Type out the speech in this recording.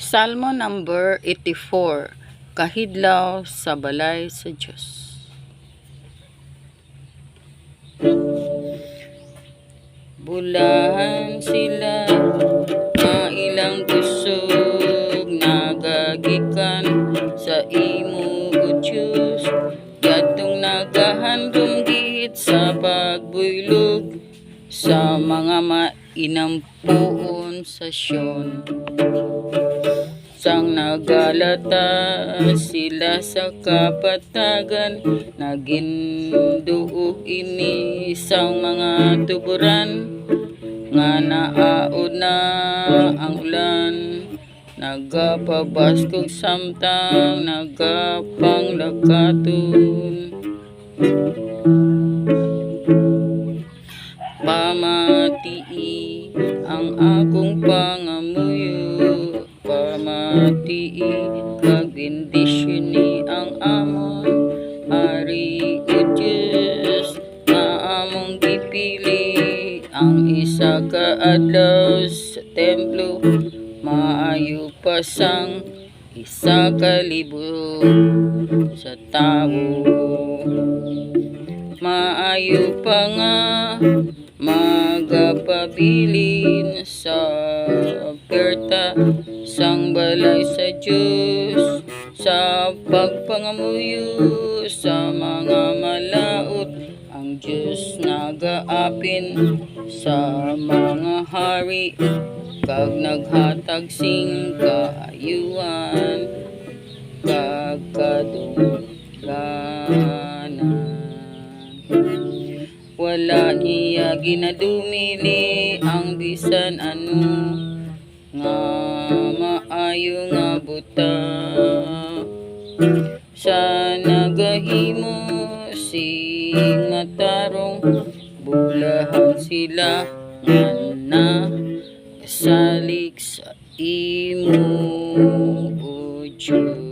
Salmo number 84, Kahidlaw sa Balay sa Diyos. Bulahan sila, ilang kusog, nagagikan sa imo o Diyos. Gatong nagahandom gihit sa pagbuylog, sa mga mainampuon sa Sion. Sang nagalata sila sa kapatagan, naginduog ini sang mga tuburan, nga naaod na ang ulan, nagapabaskog samtang nagapanglakaton. Pamatii ang akong pangamuyo, pamatii kag bendisyon ni ang amon Ari o Diyos, nga among gipili ang isa ka adlaw sa templo, maayo pa sang isa ka libo sa tawo. Maayo pa nga magapabilin sa oferta sang balay sa Diyos, sa pagpangamuyo sa mga malaot. Ang Diyos nagaapin sa mga hari, kag naghatag sing kaayuan kag kadungganan. Wala niya ginadumili ang bisan ano, nga maayo nga buta. Sa nagahimo sing matarong, bulahan sila nga na salig sa imo o Diyos.